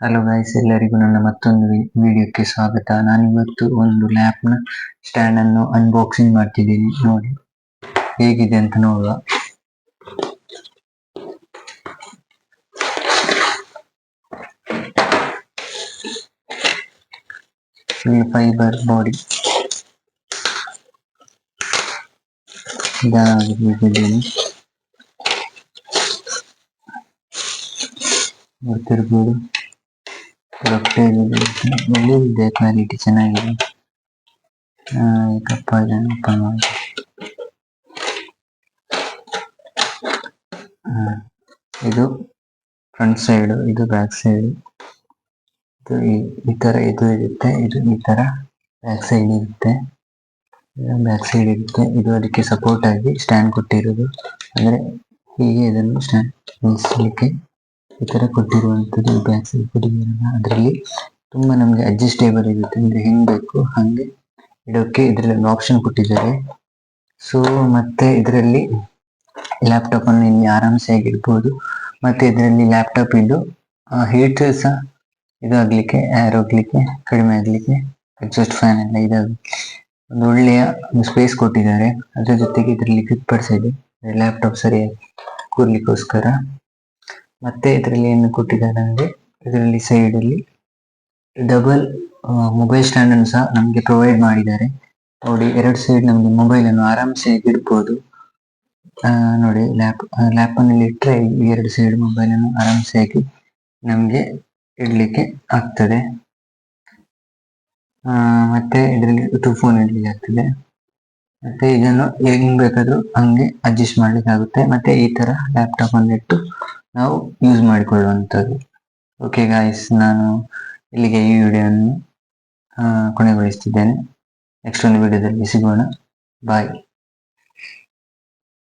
Hello guys, ಎಲ್ಲರಿಗೂ ನನ್ನ ಮತ್ತೊಂದು ವಿಡಿಯೋಕ್ಕೆ ಸ್ವಾಗತ. ನಾನಿವತ್ತು ಒಂದು ಲ್ಯಾಪ್ನ ಸ್ಟ್ಯಾಂಡ್ ಅನ್ನು ಅನ್ಬಾಕ್ಸಿಂಗ್ ಮಾಡ್ತಿದ್ದೀನಿ. ನೋಡಿ ಹೇಗಿದೆ ಅಂತ ನೋಡುವ. ಫೈಬರ್ ಬಾಡಿ ಗೊತ್ತಿರ್ಬೋದು. ಇದೆ ಕ್ವಾಲಿಟಿ ಚೆನ್ನಾಗಿದೆ. ಇದು ಫ್ರಂಟ್ ಸೈಡ್, ಇದು ಬ್ಯಾಕ್ ಸೈಡ್. ಈ ತರ ಇದು ಇರುತ್ತೆ, ಇದು ಈ ತರ ಬ್ಯಾಕ್ ಸೈಡ್ ಇರುತ್ತೆ. ಇದು ಅದಕ್ಕೆ ಸಪೋರ್ಟ್ ಆಗಿ ಸ್ಟ್ಯಾಂಡ್ ಕೊಟ್ಟಿರೋದು. ಅಂದ್ರೆ ಹೀಗೆ ಇದನ್ನು ಸ್ಟ್ಯಾಂಡ್ ನಿಲ್ಲಿಸಲಿಕ್ಕೆ ಈ ತರ ಕೊಟ್ಟಿರುವಂತದ್ದು. ಬ್ಯಾಕ್ ಸೈಡ್ ಕೊಟ್ಟಿದ್ದೀರಲ್ಲ, ಅದರಲ್ಲಿ ತುಂಬಾ ನಮ್ಗೆ ಅಡ್ಜಸ್ಟೇಬಲ್ ಇರುತ್ತೆ. ಅಂದ್ರೆ ಹೆಂಗ್ ಬೇಕು ಹಂಗೆ ಇಡೋಕೆ ಇದರಲ್ಲಿ ಒಂದು ಆಪ್ಷನ್ ಕೊಟ್ಟಿದ್ದಾರೆ. ಸೊ ಮತ್ತೆ ಇದರಲ್ಲಿ ಲ್ಯಾಪ್ಟಾಪ್ ಅನ್ನು ಇಲ್ಲಿ ಆರಾಮ್ಸೆ ಆಗಿರ್ಬೋದು. ಮತ್ತೆ ಇದರಲ್ಲಿ ಲ್ಯಾಪ್ಟಾಪ್ ಇದು ಹೀಟ್ ಸಹ ಇದಾಗ್ಲಿಕ್ಕೆ, ಏರ್ ಹೋಗ್ಲಿಕ್ಕೆ, ಕಡಿಮೆ ಆಗ್ಲಿಕ್ಕೆ, ಎಕ್ಸಾಸ್ಟ್ ಫ್ಯಾನ್ ಎಲ್ಲ ಇದಾಗಿ ಒಂದು ಒಳ್ಳೆಯ ಸ್ಪೇಸ್ ಕೊಟ್ಟಿದ್ದಾರೆ. ಅದ್ರ ಜೊತೆಗೆ ಇದರಲ್ಲಿ ಕ್ಲಿಪ್ಪರ್ಸ್ ಇದೆ ಲ್ಯಾಪ್ಟಾಪ್ ಸರಿಯಾಗಿ ಕೂರ್ಲಿಕ್ಕೋಸ್ಕರ. ಮತ್ತೆ ಇದರಲ್ಲಿ ಏನು ಕೊಟ್ಟಿದ್ದಾರೆ ಅಂದ್ರೆ, ಇದರಲ್ಲಿ ಸೈಡ್ ಅಲ್ಲಿ ಡಬಲ್ ಮೊಬೈಲ್ ಸ್ಟ್ಯಾಂಡ್ ಅನ್ನು ಸಹ ನಮ್ಗೆ ಪ್ರೊವೈಡ್ ಮಾಡಿದ್ದಾರೆ. ನೋಡಿ, ಎರಡು ಸೈಡ್ ನಮ್ಗೆ ಮೊಬೈಲ್ ಅನ್ನು ಆರಾಮ್ಸೆ ಇಡ್ಬೋದು. ನೋಡಿ, ಲ್ಯಾಪ್ ಅನ್ನು ಇಟ್ಟರೆ ಈ ಎರಡು ಸೈಡ್ ಮೊಬೈಲ್ ಅನ್ನು ಆರಾಮ್ಸೆ ಆಗಿ ನಮ್ಗೆ ಇಡ್ಲಿಕ್ಕೆ ಆಗ್ತದೆ. ಮತ್ತೆ ಇದರಲ್ಲಿ 2 ಫೋನ್ ಇಡ್ಲಿಕ್ಕೆ ಆಗ್ತದೆ. ಮತ್ತೆ ಇದನ್ನು ಹೆಂಗ್ ಬೇಕಾದ್ರೂ ಹಂಗೆ ಅಡ್ಜಸ್ಟ್ ಮಾಡ್ಲಿಕ್ಕೆ ಆಗುತ್ತೆ. ಮತ್ತೆ ಈ ತರ ಲ್ಯಾಪ್ಟಾಪ್ ಅನ್ನು ಇಟ್ಟು ನಾವು ಯೂಸ್ ಮಾಡಿಕೊಳ್ಳುವಂಥದ್ದು. ಓಕೆ ಗಾಯ್ಸ್, ನಾನು ಇಲ್ಲಿಗೆ ಈ ವಿಡಿಯೋವನ್ನು ಕೊನೆಗೊಳಿಸ್ತಿದ್ದೇನೆ. ನೆಕ್ಸ್ಟ್ ಒಂದು ವಿಡಿಯೋದಲ್ಲಿ ಸಿಗೋಣ. ಬಾಯ್.